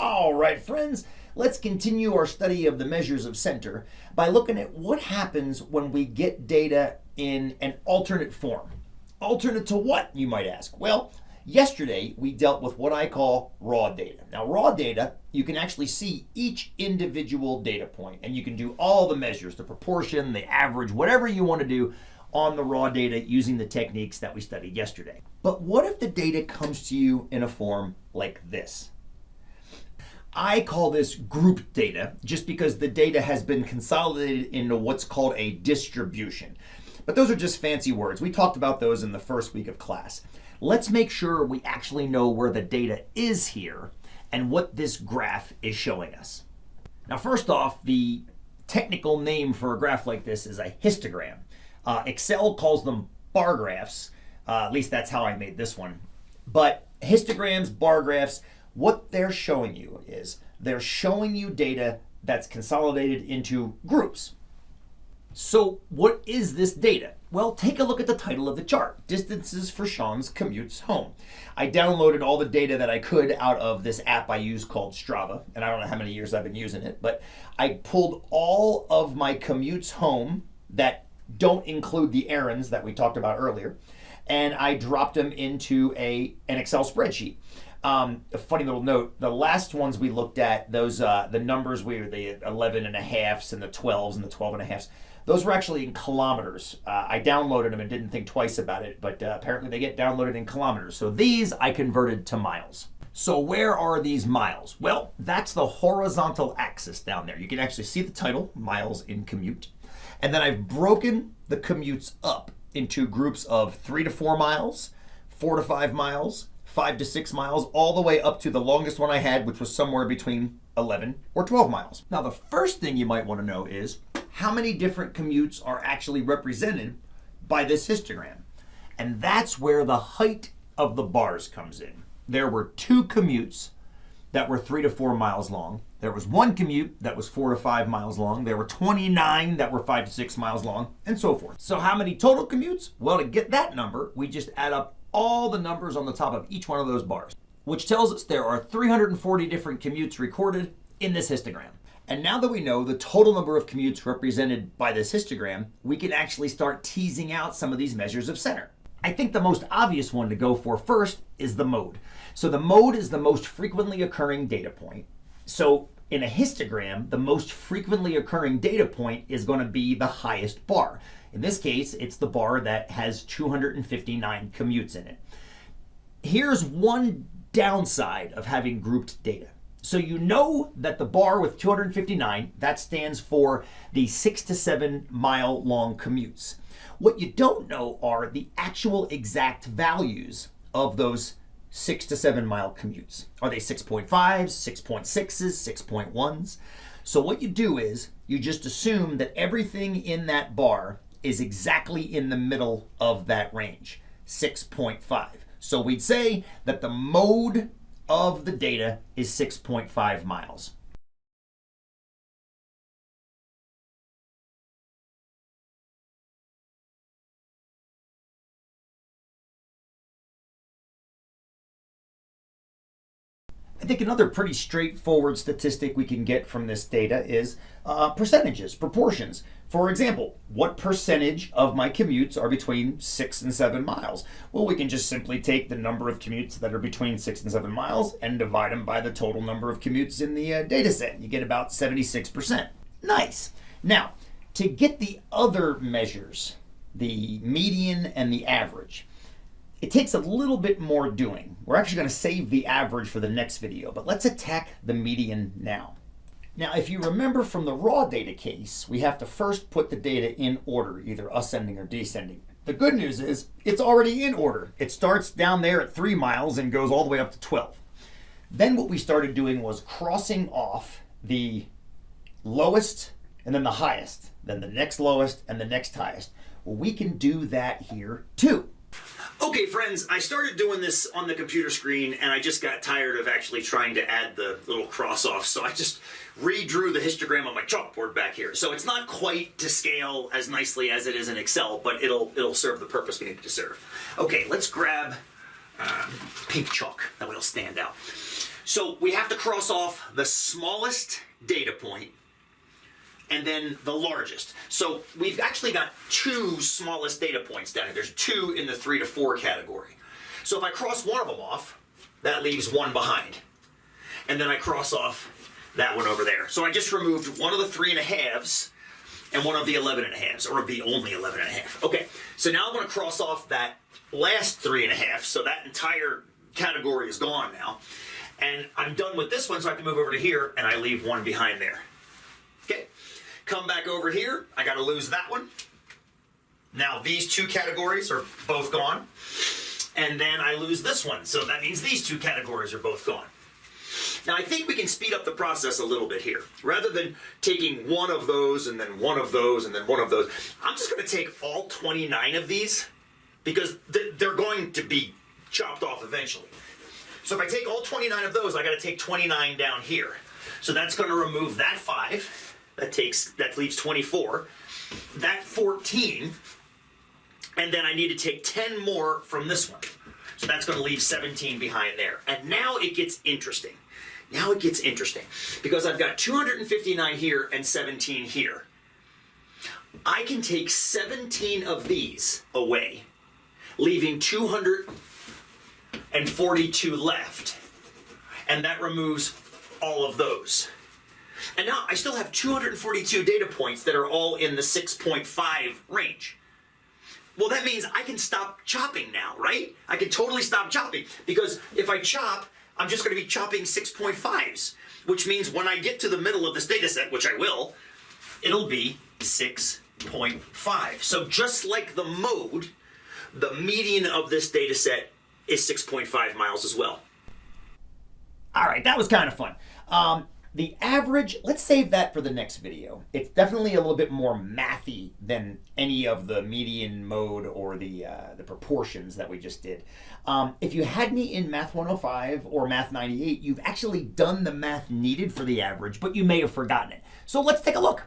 All right, friends, let's continue our study of the measures of center by looking at what happens when we get data in an alternate form. Alternate to what, you might ask? Well, yesterday we dealt with what I call raw data. Now, raw data, you can actually see each individual data point, and you can do all the measures, the proportion, the average, whatever you want to do on the raw data using the techniques that we studied yesterday. But what if the data comes to you in a form like this? I call this group data just because the data has been consolidated into what's called a distribution. But those are just fancy words. We talked about those in the first week of class. Let's make sure we actually know where the data is here and what this graph is showing us. Now, first off, the technical name for a graph like this is a histogram. Excel calls them bar graphs. At least that's how I made this one. But histograms, bar graphs, what they're showing you is they're showing you data that's consolidated into groups. So what is this data? Well, take a look at the title of the chart, Distances for Sean's Commutes Home. I downloaded all the data that I could out of this app I use called Strava, and I don't know how many years I've been using it, but I pulled all of my commutes home that don't include the errands that we talked about earlier, and I dropped them into an Excel spreadsheet. A funny little note, the last ones we looked at, those the numbers were the 11 and a halves and the 12s and the 12 and a halves. Those were actually in kilometers. I downloaded them and didn't think twice about it, but apparently they get downloaded in kilometers. So these I converted to miles. So where are these miles? Well, that's the horizontal axis down there. You can actually see the title, Miles in Commute. And then I've broken the commutes up into groups of 3 to 4 miles, 4 to 5 miles, 5 to 6 miles, all the way up to the longest one I had, which was somewhere between 11 or 12 miles. Now, the first thing you might want to know is how many different commutes are actually represented by this histogram. And that's where the height of the bars comes in. There were 2 commutes that were 3 to 4 miles long. There was 1 commute that was 4 to 5 miles long. There were 29 that were 5 to 6 miles long, and so forth. So how many total commutes? Well, to get that number, we just add up all the numbers on the top of each one of those bars, which tells us there are 340 different commutes recorded in this histogram. And now that we know the total number of commutes represented by this histogram, we can actually start teasing out some of these measures of center. I think the most obvious one to go for first is the mode. So the mode is the most frequently occurring data point. So in a histogram, the most frequently occurring data point is going to be the highest bar. In this case, it's the bar that has 259 commutes in it. Here's one downside of having grouped data. So you know that the bar with 259, that stands for the 6 to 7 mile long commutes. What you don't know are the actual exact values of those 6 to 7 mile commutes. Are they 6.5s, 6.6s, 6.1s? So what you do is you just assume that everything in that bar is exactly in the middle of that range, 6.5. So we'd say that the mode of the data is 6.5 miles. I think another pretty straightforward statistic we can get from this data is percentages, proportions. For example, what percentage of my commutes are between 6 and 7 miles? Well, we can just simply take the number of commutes that are between 6 and 7 miles and divide them by the total number of commutes in the data set. You get about 76%. Nice. Now, to get the other measures, the median and the average, it takes a little bit more doing. We're actually going to save the average for the next video, but let's attack the median now. Now, if you remember from the raw data case, we have to first put the data in order, either ascending or descending. The good news is it's already in order. It starts down there at 3 miles and goes all the way up to 12. Then what we started doing was crossing off the lowest and then the highest, then the next lowest and the next highest. Well, we can do that here too. Okay, friends, I started doing this on the computer screen and I just got tired of actually trying to add the little cross off, so I just redrew the histogram on my chalkboard back here. So it's not quite to scale as nicely as it is in Excel, but it'll serve the purpose we need it to serve. Okay, let's grab pink chalk. That way it'll stand out. So we have to cross off the smallest data point and then the largest. So we've actually got two smallest data points down here. There's two in the 3 to 4 category. So if I cross one of them off, that leaves one behind. And then I cross off that one over there. So I just removed one of the 3.5s and one of the 11.5s, or the only 11.5. Okay, so now I'm going to cross off that last 3.5, so that entire category is gone now. And I'm done with this one, so I have to move over to here, and I leave one behind there. Okay, come back over here. I got to lose that one. Now these two categories are both gone. And then I lose this one, so that means these two categories are both gone. Now I think we can speed up the process a little bit here. Rather than taking one of those and then one of those and then one of those, I'm just going to take all 29 of these because they're going to be chopped off eventually. So if I take all 29 of those, I got to take 29 down here. So that's going to remove that 5. That leaves 24. That 14. And then I need to take 10 more from this one. So that's going to leave 17 behind there. And now it gets interesting. Now it gets interesting. Because I've got 259 here and 17 here. I can take 17 of these away, leaving 242 left. And that removes all of those. And now I still have 242 data points that are all in the 6.5 range. Well, that means I can stop chopping now, right? I can totally stop chopping, because if I chop, I'm just going to be chopping 6.5s, which means when I get to the middle of this data set, which I will, it'll be 6.5. So just like the mode, the median of this data set is 6.5 miles as well. All right, that was kind of fun. The average, let's save that for the next video. It's definitely a little bit more mathy than any of the median mode or the proportions that we just did. If you had me in Math 105 or Math 98, you've actually done the math needed for the average, but you may have forgotten it. So let's take a look.